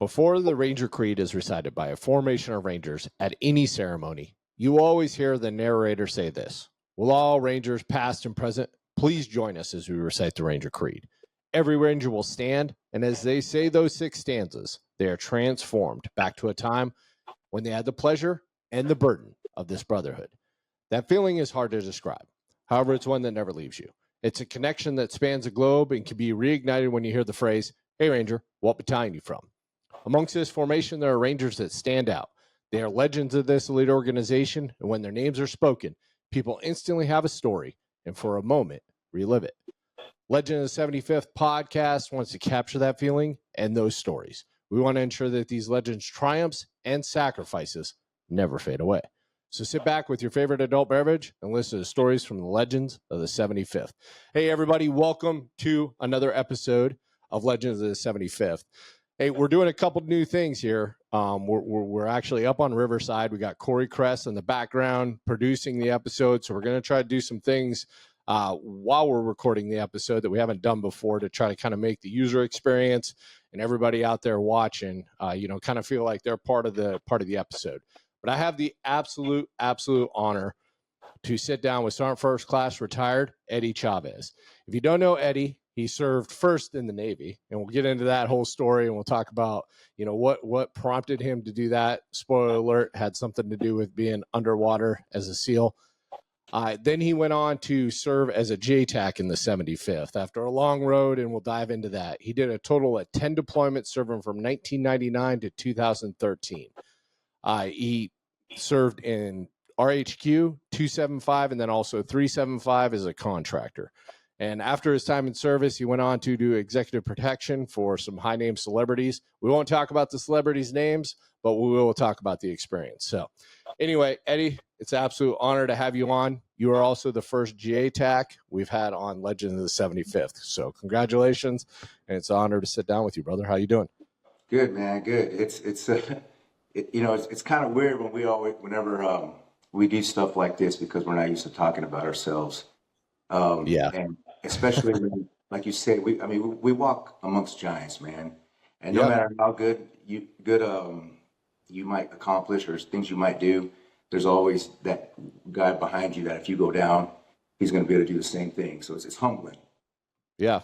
Before the Ranger Creed is recited by a formation of Rangers at any ceremony, you always hear the narrator say this: "Will all Rangers, past and present, please join us as we recite the Ranger Creed." Every Ranger will stand, and as they say those 6 stanzas, they are transformed back to a time when they had the pleasure and the burden of this brotherhood. That feeling is hard to describe. However, it's one that never leaves you. It's a connection that spans the globe and can be reignited when you hear the phrase, "Hey Ranger, what battalion you from?" Amongst this formation, there are Rangers that stand out. They are legends of this elite organization, and when their names are spoken, people instantly have a story and for a moment relive it. Legend of the 75th podcast wants to capture that feeling and those stories. We want to ensure that these legends' triumphs and sacrifices never fade away. So sit back with your favorite adult beverage and listen to stories from the legends of the 75th. Hey, everybody, welcome to another episode of Legends of the 75th. Hey, we're doing a couple new things here. We're actually up on Riverside. We got Corey Kress in the background producing the episode. So we're going to try to do some things while we're recording the episode that we haven't done before to try to kind of make the user experience and everybody out there watching, kind of feel like they're part of the episode. But I have the absolute honor to sit down with Sergeant First Class retired Eddie Chavez. If you don't know Eddie, he served first in the Navy, and we'll get into that whole story, and we'll talk about, what prompted him to do that. Spoiler alert, had something to do with being underwater as a SEAL. Then he went on to serve as a JTAC in the 75th after a long road, and we'll dive into that. He did a total of 10 deployments, serving from 1999 to 2013. He served in RHQ 275 and then also 375 as a contractor. And after his time in service, he went on to do executive protection for some high-name celebrities. We won't talk about the celebrities' names, but we will talk about the experience. So anyway, Eddie, it's an absolute honor to have you on. You are also the first JTAC we've had on Legends of the 75th. So congratulations, and it's an honor to sit down with you, brother. How you doing? Good, man. Good. It's kind of weird whenever we do stuff like this because we're not used to talking about ourselves. And especially when, like you said, we walk amongst giants, man. And no matter how good you might accomplish or things you might do, there's always that guy behind you that if you go down, he's going to be able to do the same thing. So it's humbling. Yeah.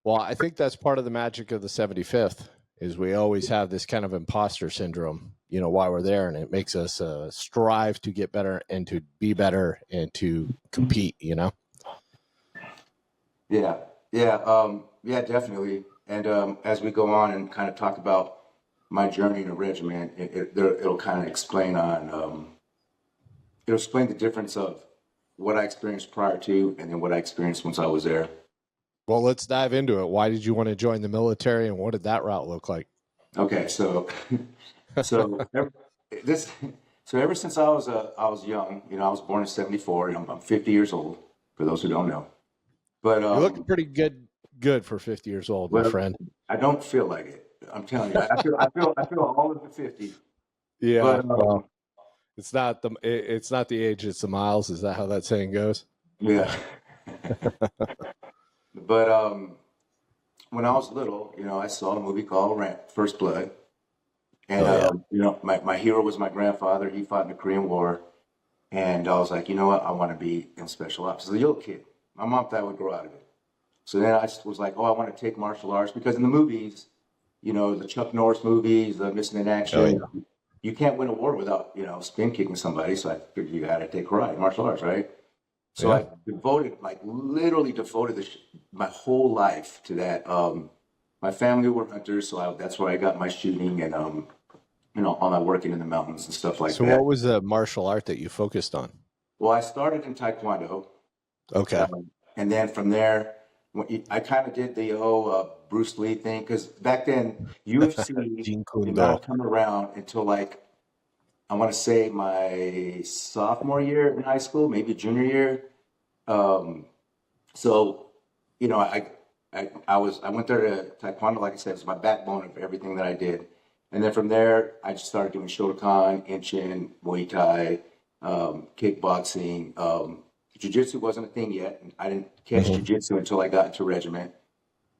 Well, I think that's part of the magic of the 75th is we always have this kind of imposter syndrome, while we're there, and it makes us strive to get better and to be better and to compete, Yeah, definitely. And as we go on and kind of talk about my journey in the regiment, it'll kind of explain it'll explain the difference of what I experienced prior to and then what I experienced once I was there. Well, let's dive into it. Why did you want to join the military, and what did that route look like? Okay, so ever since I was young, I was born in '74. I'm 50 years old. For those who don't know, but you're looking pretty good for 50 years old, my friend. I don't feel like it. I'm telling you, I feel all of the 50. Yeah, well, it's not the age, it's the miles. Is that how that saying goes? Yeah. But when I was little, I saw a movie called First Blood. And, my hero was my grandfather. He fought in the Korean War. And I was like, you know what? I want to be in special ops. As a little kid, my mom thought I would grow out of it. So then I was like, I want to take martial arts. Because in the movies, the Chuck Norris movies, the Missing in Action, you can't win a war without, spin kicking somebody. So I figured you got to take karate, martial arts, right? So I literally devoted my whole life to that. My family were hunters, so that's where I got my shooting and, all my working in the mountains and stuff like that. So what was the martial art that you focused on? Well, I started in Taekwondo. Okay. And then from there, I kind of did the Bruce Lee thing, because back then, UFC did not come around until I want to say my sophomore year in high school, maybe junior year. So, I went there to Taekwondo, like I said, it was my backbone of everything that I did. And then from there, I just started doing Shotokan, Inchin, Muay Thai, kickboxing. Jiu-jitsu wasn't a thing yet. I didn't catch jiu-jitsu until I got into regiment.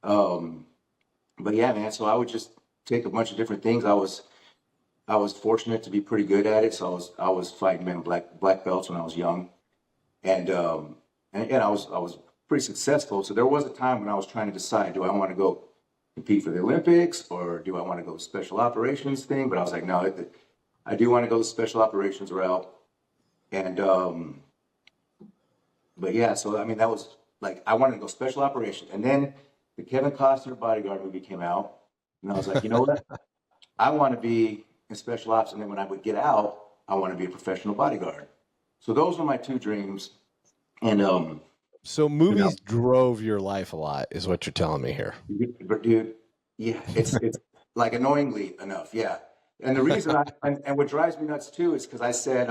But yeah, man, so I would just take a bunch of different things. I was fortunate to be pretty good at it. So I was fighting men black belts when I was young, and I was pretty successful. So there was a time when I was trying to decide, do I want to go compete for the Olympics or do I want to go special operations thing? But I was like, no, I do want to go the special operations route. And but yeah, so I mean that was like I wanted to go special operations, and then the Kevin Costner Bodyguard movie came out, and I was like, you know what? I want to be in special ops, and then when I would get out, I want to be a professional bodyguard. So those were my two dreams, and So you know, movies drove your life a lot, is what you're telling me here. but dude, yeah, it's like annoyingly enough, yeah. And the reason and what drives me nuts too is because I said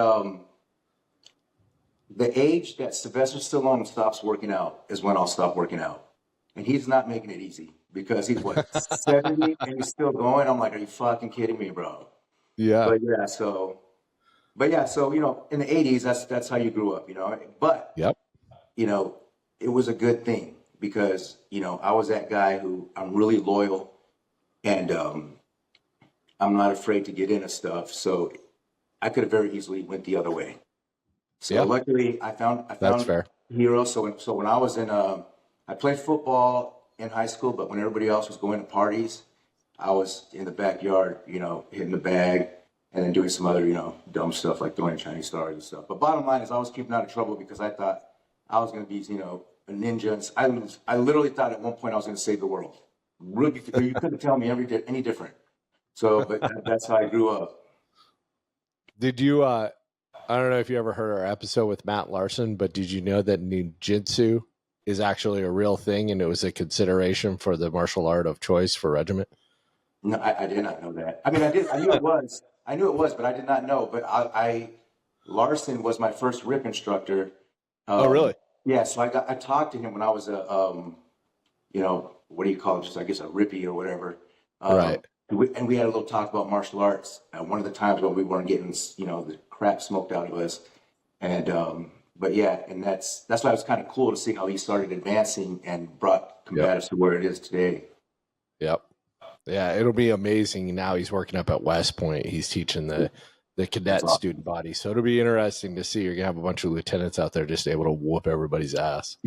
the age that Sylvester Stallone stops working out is when I'll stop working out. And he's not making it easy because he's what, 70 and he's still going. I'm like, are you fucking kidding me, bro? Yeah. But yeah, so you know, in the 80s, that's how you grew up, you know. But Yep. you know, it was a good thing because, you know, I was that guy who I'm really loyal and I'm not afraid to get into stuff. So I could have very easily went the other way. So Yeah. luckily, I That's found fair. heroes. So when I was in, I played football in high school, but when everybody else was going to parties, I was in the backyard, you know, hitting the bag and then doing some other, you know, dumb stuff like throwing Chinese stars and stuff. But bottom line is, I was keeping out of trouble because I thought I was going to be, you know, a ninja. And I literally thought at one point I was going to save the world. Really, you couldn't tell me any different. So, but that's how I grew up. Did you I don't know if you ever heard our episode with Matt Larson, but did you know that ninjutsu is actually a real thing and it was a consideration for the martial art of choice for regiment? No, I did not know that. I mean, I did. I knew it was. I knew it was, but I did not know. But Larson was my first rip instructor. Oh, really? Yeah, so I talked to him when I was a you know, what do you call it? Just I guess a rippy or whatever. Right. And we had a little talk about martial arts. One of the times when we weren't getting, you know, the crap smoked out of us. And but yeah, and that's why it was kind of cool to see how he started advancing and brought Yep. combatives to where it is today. Yep. Yeah, it'll be amazing. Now he's working up at West Point. He's teaching the cadet Awesome. student body. So it'll be interesting to see. You're gonna have a bunch of lieutenants out there just able to whoop everybody's ass.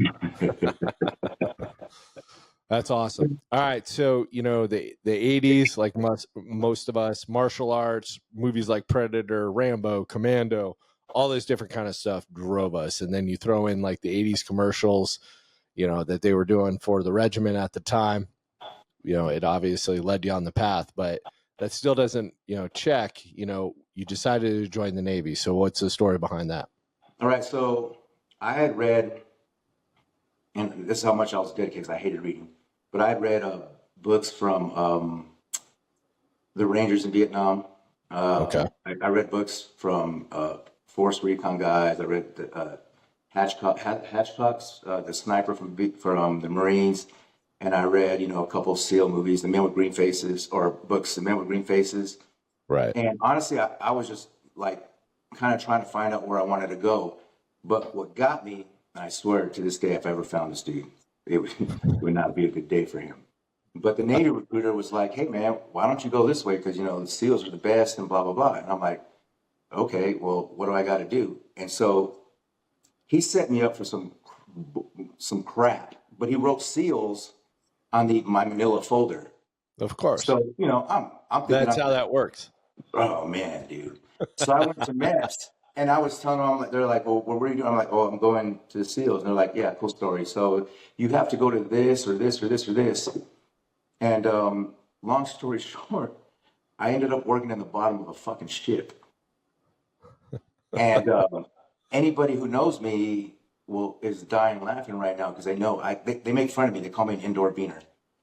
That's awesome. All right, so you know the 80s, like most of us, martial arts, movies like Predator, Rambo, Commando, all this different kind of stuff drove us. And then you throw in like the 80s commercials, you know, that they were doing for the regiment at the time. You know, it obviously led you on the path, but that still doesn't, you know, check, you know, you decided to join the Navy. So what's the story behind that? All right, so I had read, and this is how much I was dedicated because I hated reading, but I had read books from the Rangers in Vietnam. Okay. I read books from Force Recon guys. I read Hatchcock's The Sniper from the Marines. And I read, you know, a couple of SEAL movies, The Men with Green Faces, or books, The Men with Green Faces. Right. And honestly, I was just like kind of trying to find out where I wanted to go. But what got me, and I swear to this day, if I ever found this dude, it would not be a good day for him. But the Navy recruiter was like, hey, man, why don't you go this way? Because, you know, the SEALs are the best and blah, blah, blah. And I'm like, okay, well, what do I got to do? And so he set me up for some crap. But he wrote SEALs on my manila folder. Of course. So, you know, I'm thinking That's how that works. oh man, dude. So I went to MEPS and I was telling them, they're like, well, what were you doing? I'm like, oh, I'm going to the SEALs. And they're like, yeah, cool story. So you have to go to this or this or this or this. And long story short, I ended up working in the bottom of a fucking ship. And anybody who knows me is dying laughing right now because they know they make fun of me. They call me an indoor beaner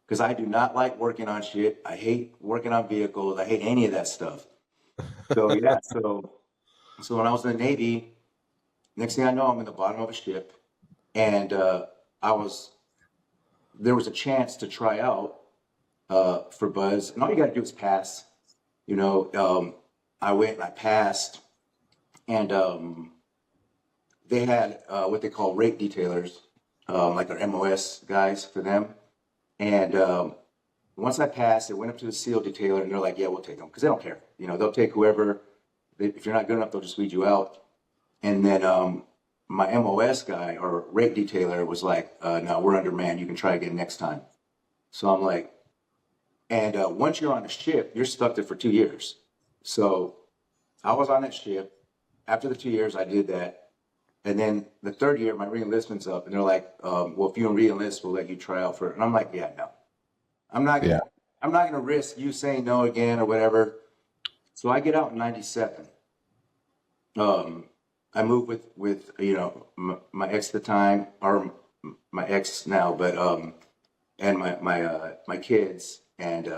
because I do not like working on shit. I hate working on vehicles. I hate any of that stuff. So yeah, so when I was in the Navy, next thing I know, I'm in the bottom of a ship, and there was a chance to try out for Buzz, and all you got to do is pass. You know, I went and I passed, and they had what they call rate detailers, like our MOS guys for them. And once I passed, it went up to the SEAL detailer, and they're like, "Yeah, we'll take them," because they don't care. They'll take whoever. If you're not good enough, they'll just weed you out. And then my MOS guy or rate detailer was like, "No, we're undermanned. You can try again next time." So I'm like, and once you're on a ship, you're stuck there for 2 years. So I was on that ship. After the 2 years, I did that. And then the third year, my re-enlistment's up, and they're like, "Well, if you re-enlist, we'll let you try out for it." And I'm like, "Yeah, no, I'm not gonna, I'm not gonna risk you saying no again or whatever." So I get out in '97. I moved with my ex at the time, or my ex now, but and my kids, and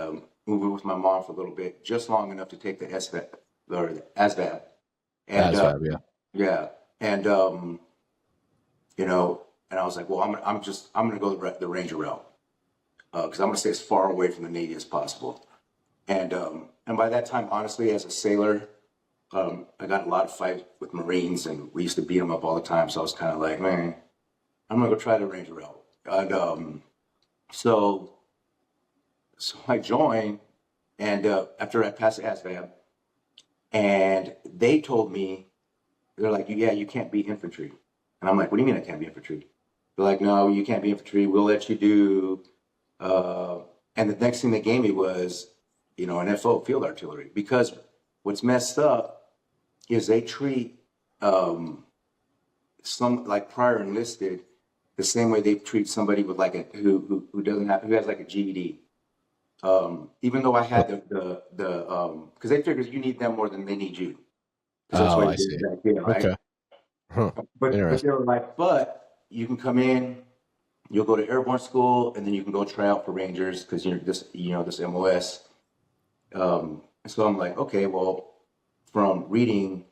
moved with my mom for a little bit, just long enough to take the SVAB or the ASVAB, and ASVAB, yeah. yeah, and and I was like, well, I'm gonna go the Ranger route because I'm gonna stay as far away from the Navy as possible, and by that time, honestly, as a sailor. I got in a lot of fights with Marines, and we used to beat them up all the time. So I was kind of like, man, I'm gonna go try the Ranger route. And so I joined, and after I passed the ASVAB, and they told me, they're like, "Yeah, you can't be infantry." And I'm like, "What do you mean I can't be infantry?" They're like, "No, you can't be infantry. We'll let you do." And the next thing they gave me was, an FO, field artillery, because what's messed up is they treat some like prior enlisted the same way they treat somebody with like who has like a GED. Even though I had the because they figured you need them more than they need you. That's why I see. back then, right? Okay. Huh. But they Interesting. were like, but you can come in, you'll go to airborne school, and then you can go try out for Rangers because you're this MOS. So I'm like, okay, well, from reading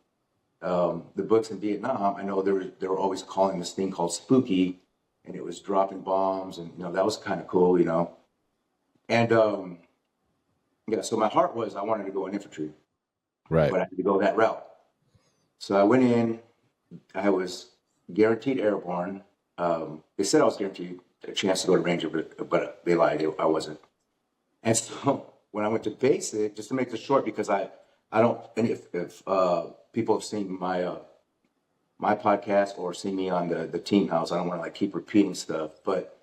the books in Vietnam, I know they were always calling this thing called spooky, and it was dropping bombs, and that was kind of cool, And yeah, so my heart was I wanted to go in infantry, Right. but I had to go that route. So I went in. I was guaranteed airborne. They said I was guaranteed a chance to go to Ranger, but they lied. I wasn't. And so when I went to basic, just to make this short, because I don't, and if people have seen my podcast or seen me on the team house, I don't want to like keep repeating stuff, but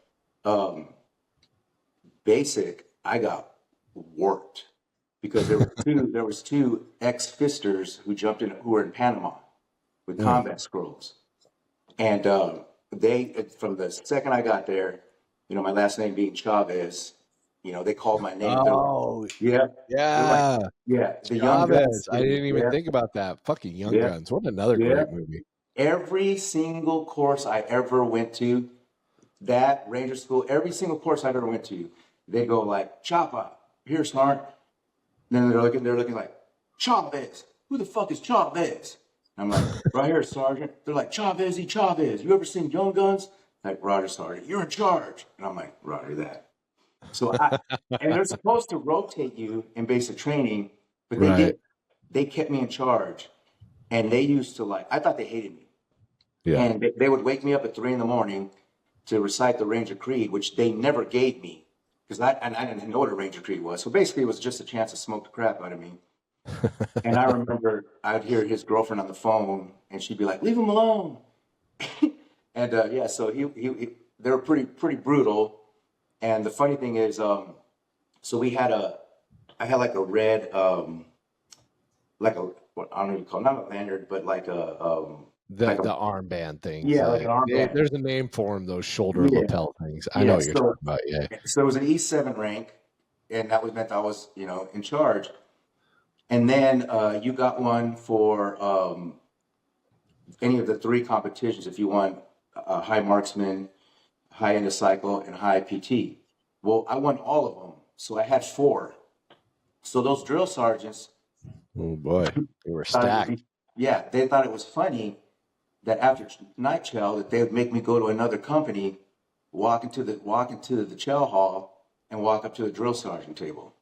basic, I got worked because there was two ex-fisters who jumped in, who were in Panama with combat scrolls. And they, from the second I got there, my last name being Chavez, they called my name. Oh, yeah. yeah. The Young Guns. Chavez. I didn't even think about that. Fucking Young Guns. What another great movie. Every single course I ever went to, that Ranger school, every single course I've ever went to, they go like, "Choppa, here, Smart." And then they're looking like, "Chavez, who the fuck is Chavez?" And I'm like, "Right here, Sergeant." They're like, "Chavez, Chavez. You ever seen Young Guns?" Like, "Roger, Sergeant. You're in charge." And I'm like, "Roger that." So and they're supposed to rotate you in basic training, but they did. They kept me in charge, and they used to I thought they hated me. Yeah. And they would wake me up at 3 a.m. to recite the Ranger Creed, which they never gave me because I didn't know what a Ranger Creed was. So basically, it was just a chance to smoke the crap out of me. And I remember I'd hear his girlfriend on the phone, and she'd be like, "Leave him alone." And yeah, so they were pretty brutal. And the funny thing is, so I had like a red, like a, what I don't even call it, not a lanyard, but like a the armband things. Yeah, like an armband. There's a name for them, those shoulder lapel things. I know what you're talking about. Yeah. So it was an E7 rank, and that meant I was, in charge. And then you got one for any of the 3 competitions if you won high marksman, high endocycle, and high PT. Well, I won all of them, so I had 4. So those drill sergeants, oh boy, they were stacked. They thought it was funny that after night chow that they would make me go to another company, walk into the chow hall, and walk up to the drill sergeant table.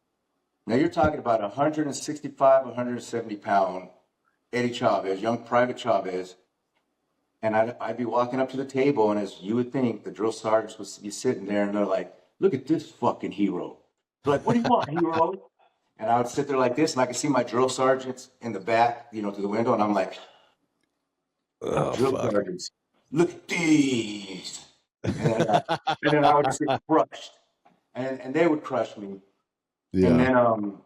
Now you're talking about 165, 170 pound Eddie Chavez, young Private Chavez, and I'd be walking up to the table, and as you would think, the drill sergeants would be sitting there, and they're like, "Look at this fucking hero." They're like, what do you want, hero? And I would sit there like this, and I could see my drill sergeants in the back, through the window, and I'm like, Oh drill fuck. sergeants, look at these. And then I would just get crushed, and they would crush me. And Yeah. then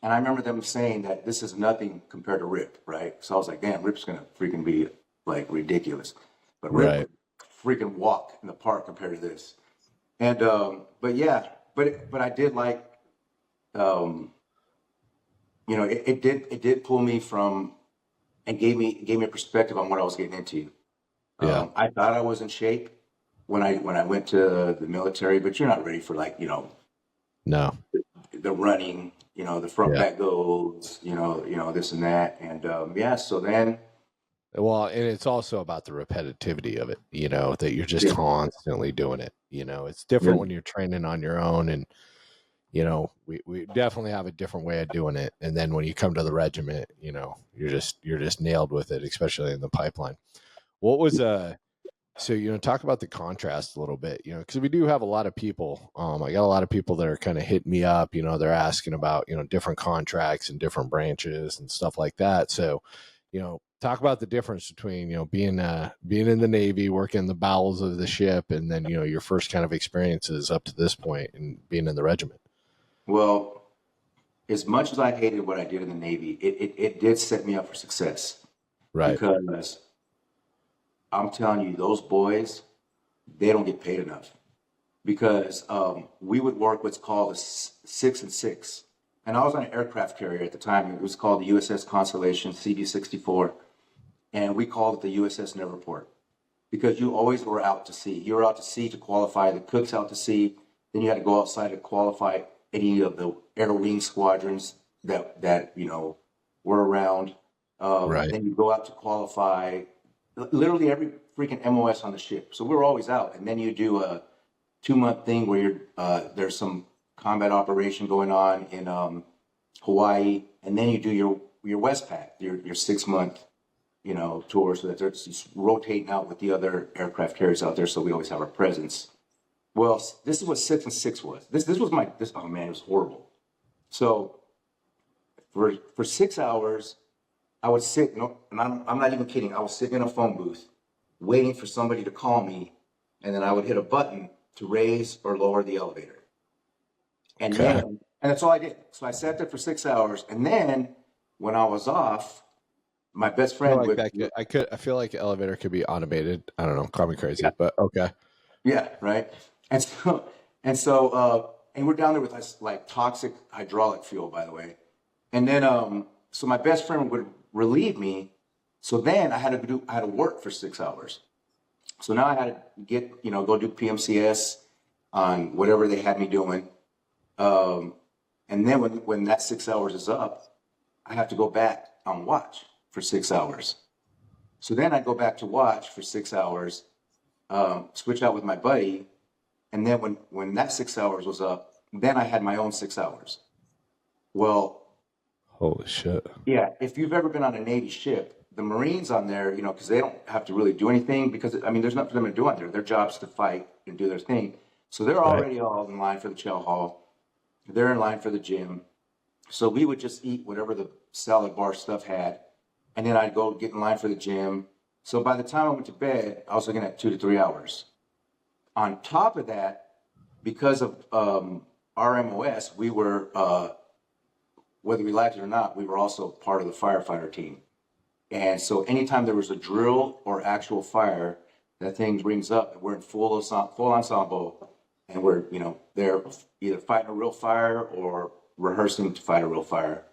and I remember them saying that this is nothing compared to Rip, right? So I was like, damn, Rip's gonna freaking be like ridiculous, but Rip Right. would freaking walk in the park compared to this. And but yeah, but I did like um, it did pull me from and gave me a perspective on what I was getting into. Yeah. I thought I was in shape when I went to the military, but you're not ready for like No. the running, the front Yeah. back goals, this and that, and yeah. So then, Well, and it's also about the repetitivity of it, that you're just yeah, constantly doing it. It's yeah, different when you're training on your own, and we definitely have a different way of doing it. And then when you come to the regiment, you're just nailed with it, especially in the pipeline. What was so talk about the contrast a little bit, because we do have a lot of people. I got a lot of people that are kind of hitting me up, they're asking about different contracts and different branches and stuff like that. So talk about the difference between being in the Navy, working in the bowels of the ship, and then your first kind of experiences up to this point and being in the regiment. well, as much as I hated what I did in the Navy, it did set me up for success Right. because I'm telling you, those boys, they don't get paid enough because we would work what's called a 6 and 6. And I was on an aircraft carrier at the time. It was called the USS Constellation CB-64. And we called it the USS Neverport because you always were out to sea. You were out to sea to qualify, the cook's out to sea. Then you had to go outside to qualify any of the air wing squadrons that were around. Right. Then you go out to qualify literally every freaking MOS on the ship. So we were always out. And then you do a 2-month thing where there's some combat operation going on in Hawaii, and then you do your Westpac, your 6-month tour, so that they're just rotating out with the other aircraft carriers out there, so we always have our presence. Well, this is what 6 and 6 was. This was oh man, it was horrible. So for 6 hours, I would sit, and I'm not even kidding. I was sitting in a phone booth, waiting for somebody to call me, and then I would hit a button to raise or lower the elevator. And Okay. then, and that's all I did. So I sat there for 6 hours, and then when I was off, my best I feel friend like would, I feel like the elevator could be automated. I don't know, call me yeah, crazy, but okay. yeah, right. And we're down there with this like toxic hydraulic fuel, by the way. And then, so my best friend would relieve me. So then I had to work for 6 hours. So now I had to go do PMCS on whatever they had me doing. And then when that 6 hours is up, I have to go back on watch for 6 hours. So then I go back to watch for 6 hours, switch out with my buddy. And then when that 6 hours was up, then I had my own 6 hours. Well, Holy shit. yeah, if you've ever been on a Navy ship, the Marines on there, because they don't have to really do anything because, I mean, there's nothing for them to do on there. Their job's to fight and do their thing. So they're Right. already all in line for the chow hall. They're in line for the gym. So we would just eat whatever the salad bar stuff had. And then I'd go get in line for the gym. So by the time I went to bed, I was looking at 2 to 3 hours. On top of that, because of RMOS, we were, whether we liked it or not, we were also part of the firefighter team. And so anytime there was a drill or actual fire, that thing rings up and we're in full ensemble and we're, they're either fighting a real fire or rehearsing to fight a real fire.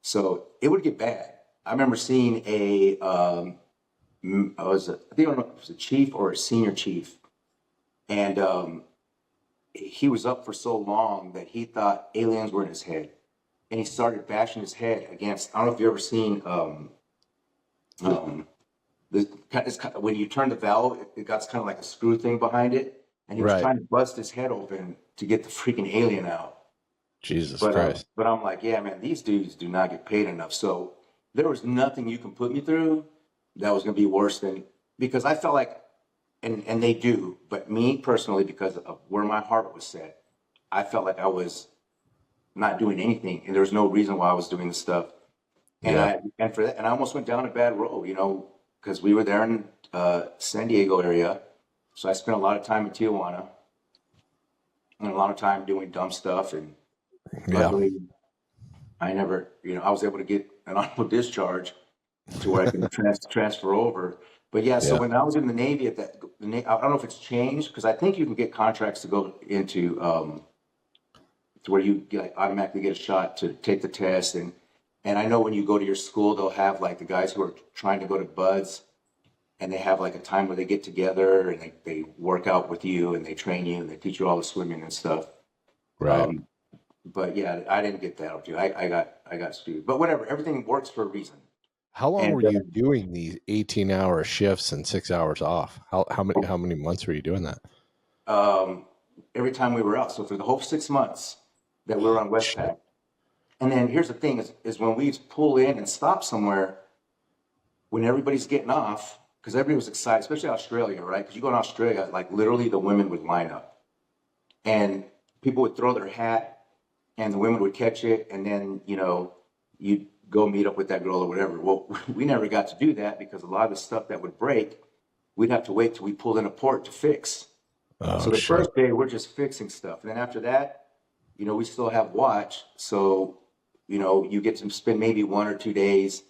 So it would get bad. I remember seeing I think I don't know if it was a chief or a senior chief. And he was up for so long that he thought aliens were in his head. And he started bashing his head against, I don't know if you've ever seen, when you turn the valve, it got kind of like a screw thing behind it. And he was Right. trying to bust his head open to get the freaking alien out. Jesus But Christ. but I'm like, yeah, man, these dudes do not get paid enough. So there was nothing you can put me through that was going to be worse than, because I felt like, and they do, but me personally, because of where my heart was set, I felt like I was not doing anything, and there was no reason why I was doing the stuff. And Yeah. I almost went down a bad road, you know, because we were there in San Diego area, so I spent a lot of time in Tijuana and a lot of time doing dumb stuff. And Yeah. luckily, I never, you know, I was able to get an honorable discharge to where I can transfer over. But yeah, so Yeah. when I was in the Navy I don't know if it's changed because I think you can get contracts to go into to where you get, automatically get a shot to take the test. And I know when you go to your school, they'll have like the guys who are trying to go to buds, and they have like a time where they get together and they work out with you and they train you and they teach you all the swimming and stuff. Right. Um, but yeah, I didn't get that opportunity. I got screwed. But whatever, everything works for a reason. How long And were you doing these 18-hour shifts and 6 hours off? How many months were you doing that? every time we were out, so for the whole 6 months that we were on Shit. Westpac. And then here's the thing: is when we pull in and stop somewhere, when everybody's getting off, because everybody was excited, especially Australia, right? Because you go in Australia, like literally the women would line up, and people would throw their hat, and the women would catch it, and then you know you'd go meet up with that girl or whatever. Well, we never got to do that because a lot of the stuff that would break, we'd have to wait till we pulled in a port to fix. So Oh the shit. first day we're just fixing stuff, and then after that, you know, we still have watch. So you know, you get to spend maybe 1 or 2 days.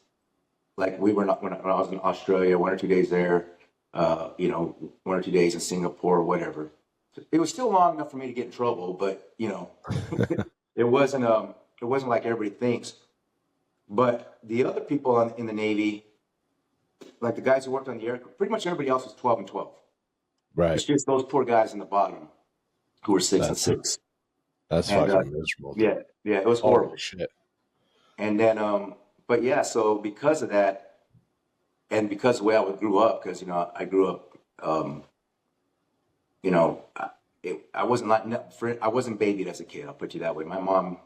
Like we were not when I was in Australia, 1 or 2 days there. You know, 1 or 2 days in Singapore, or whatever. It was still long enough for me to get in trouble, but you know, it wasn't like everybody thinks. But the other people in the Navy, like the guys who worked on the aircraft, pretty much everybody else was 12 and 12. Right. It's just those poor guys in the bottom who were 6 and 6. That's And fucking miserable, dude. yeah, it was Holy horrible. shit. And then, but yeah, so because of that, and because of the way I grew up, because you know I grew up, you know, I wasn't I wasn't babied as a kid. I'll put you that way. My mom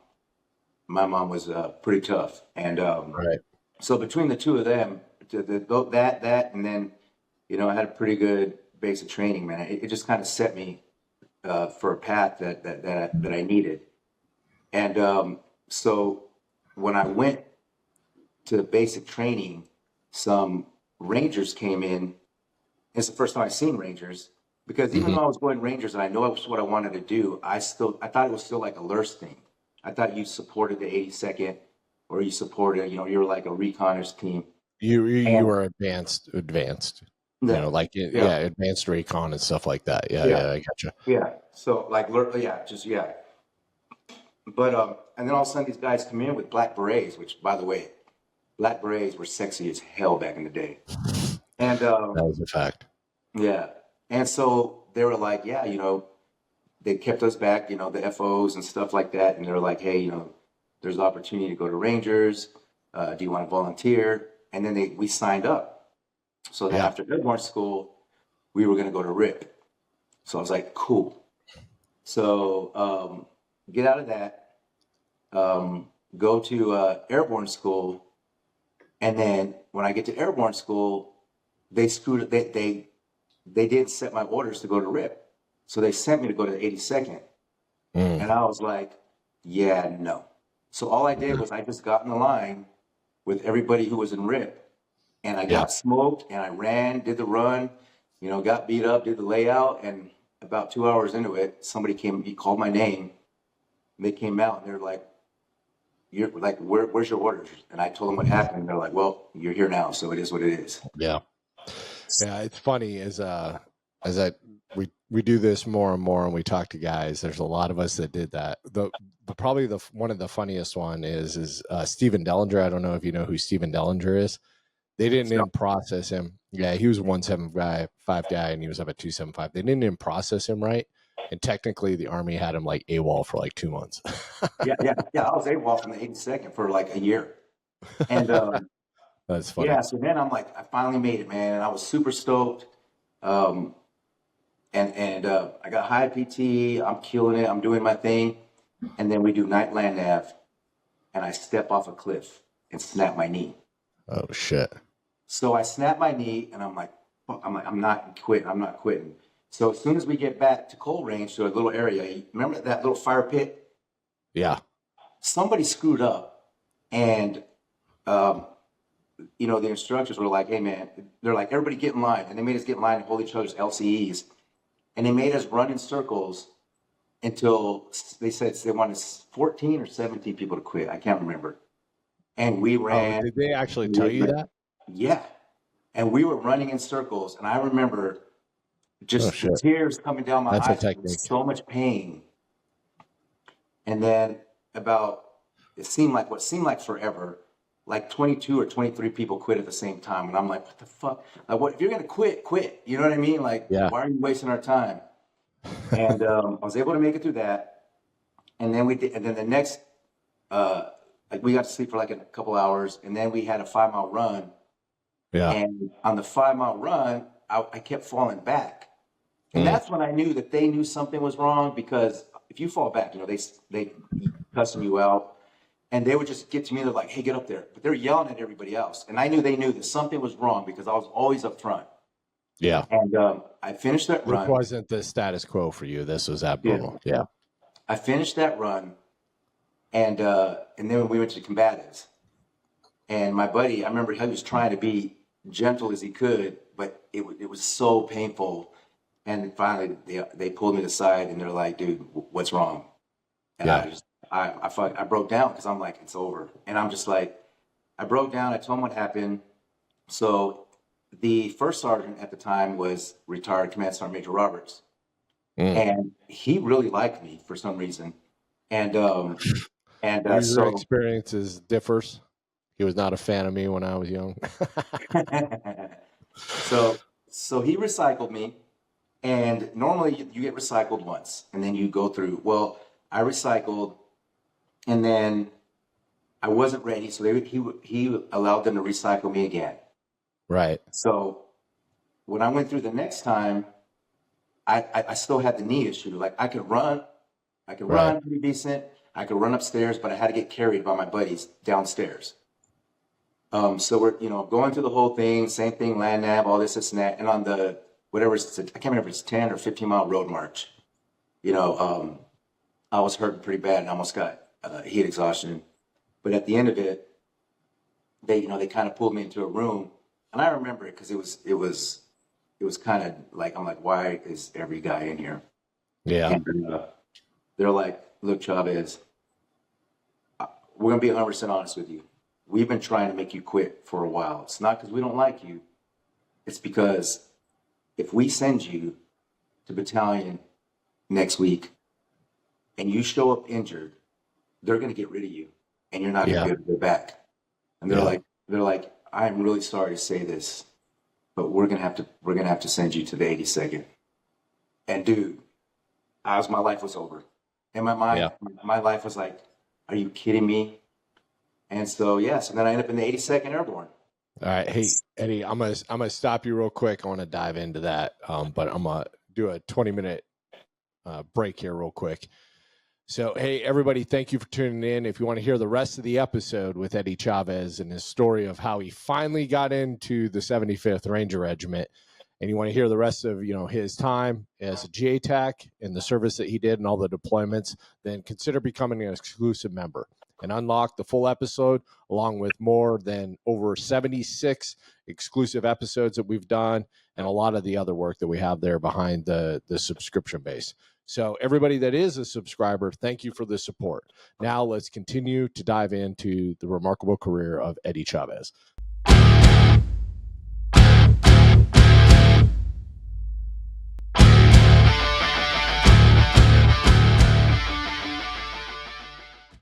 was pretty tough, and Right. so between the two of them, that, and then, you know, I had a pretty good basic training, man. It just kind of set me for a path that I needed. And so when I went to basic training, some Rangers came in. It's the first time I've seen Rangers because even Hmm. though I was going Rangers and I know it was what I wanted to do, I thought it was still like a LURS thing. I thought you supported the 82nd or you supported, you know, you were like a reconners team. You And were advanced. You yeah, know, like yeah, yeah, advanced recon and stuff like that. Yeah, yeah, yeah, I gotcha. yeah. So like, yeah, just yeah. But and then all of a sudden these guys come in with black berets, which by the way, black berets were sexy as hell back in the day. And That was a fact. yeah, and so they were like, yeah, you know, they kept us back, you know, the FOs and stuff like that, and they were like, hey, you know, there's an opportunity to go to Rangers. Do you want to volunteer? And then we signed up. So then Yeah. after airborne school, we were going to go to RIP. So I was like, cool. So get out of that, go to airborne school, and then when I get to airborne school, they screwed. They didn't set my orders to go to RIP, so they sent me to go to the 82nd, Mm. and I was like, yeah, no. So all I did was I just got in the line with everybody who was in RIP, and I Yeah. got smoked, and I ran, did the run, you know, got beat up, did the layout, and about 2 hours into it, somebody came, he called my name, and they came out, and they're like, "You're like, where's your orders?" And I told them what happened, and they're like, "Well, you're here now, so it is what it is." Yeah. Yeah. It's funny as I we do this more and more and we talk to guys. There's a lot of us that did that. The probably the one of the funniest one is Stephen Dellinger. I don't know if you know who Stephen Dellinger is. They didn't So in process him. Yeah, he was a 175 guy and he was up at 275. They didn't in process him right. And technically the army had him like AWOL for like 2 months. yeah. I was AWOL from the 82nd for like a year, and That's funny. yeah. So then I'm like, I finally made it, man, and I was super stoked. Um, and I got high PT. I'm killing it. I'm doing my thing, and then we do night land nav, and I step off a cliff and snap my knee. Oh shit. So I snap my knee, and I'm like, fuck, I'm not quitting. I'm not quitting. So as soon as we get back to Cold Range, to a little area, remember that little fire pit? Yeah. somebody screwed up, and um, the instructors were like, "Hey, man," they're like, "Everybody get in line," and they made us get in line and hold each other's LCEs, and they made us run in circles until they said they wanted 14 or 17 people to quit. I can't remember. And we Oh, ran. did they actually And tell we you ran. that? Yeah. And we were running in circles. And I remember Oh just the shit, tears coming down my that's a eyes. There was technique. so much pain. And then about, what seemed like forever, like 22 or 23 people quit at the same time. And I'm like, what the fuck? Like, what, if you're going to quit, quit. You know what I mean? Like, Yeah. why are you wasting our time? And I was able to make it through that. And then we did, and then the next, like we got to sleep for like a couple hours. And then we had a 5 mile run. Yeah. And on the 5 mile run, I kept falling back. And that's when I knew that they knew something was wrong, because if you fall back, they cussing you out, and they would just get to me. They're like, "Hey, get up there!" But they're yelling at everybody else, and I knew they knew that something was wrong because I was always up front. Yeah. And I finished that This run. wasn't the status quo for you. This was abnormal. Yeah. I finished that run, and then we went to combatives. And my buddy, I remember he was trying to be gentle as he could, but it was so painful. And finally, they pulled me aside, and they're like, "Dude, what's wrong?" And Yeah. I broke down because I'm like, "It's over." And I'm just like, I broke down. I told him what happened. So the first sergeant at the time was retired Command Sergeant Major Roberts, and he really liked me for some reason. And User so experiences differs. He was not a fan of me when I was young. so he recycled me. And normally you get recycled once and then you go through. Well, I recycled, and then I wasn't ready. So he allowed them to recycle me again. Right. So when I went through the next time, I still had the knee issue. Like I could run pretty decent. I could run upstairs, but I had to get carried by my buddies downstairs. So we're, going through the whole thing, same thing, land nav, all this and that. And on the, whatever, I can't remember if it's 10 or 15 mile road march, I was hurting pretty bad and almost got heat exhaustion. But at the end of it, they kind of pulled me into a room, and I remember it because it was kind of like, I'm like, why is every guy in here? Yeah. And they're like, "Look, Chavez, we're gonna be 100% honest with you. We've been trying to make you quit for a while. It's not because we don't like you. It's because if we send you to battalion next week and you show up injured, they're going to get rid of you, and you're not going to be able to go back." And they're like, "I'm really sorry to say this, but we're going to have to send you to the 82nd." And dude, my life was over. In my mind, my life was like, "Are you kidding me?" And so, so then I ended up in the 82nd Airborne. All right. Hey, Eddie, I'm gonna stop you real quick. I want to dive into that. But I'm gonna do a 20-minute break here real quick. So, hey, everybody, thank you for tuning in. If you want to hear the rest of the episode with Eddie Chavez and his story of how he finally got into the 75th Ranger Regiment, and you want to hear the rest of his time as a GA-TAC and the service that he did and all the deployments, then consider becoming an exclusive member and unlock the full episode along with more than over 76 exclusive episodes that we've done and a lot of the other work that we have there behind the subscription base. So everybody that is a subscriber, thank you for the support. Now let's continue to dive into the remarkable career of Eddie Chavez.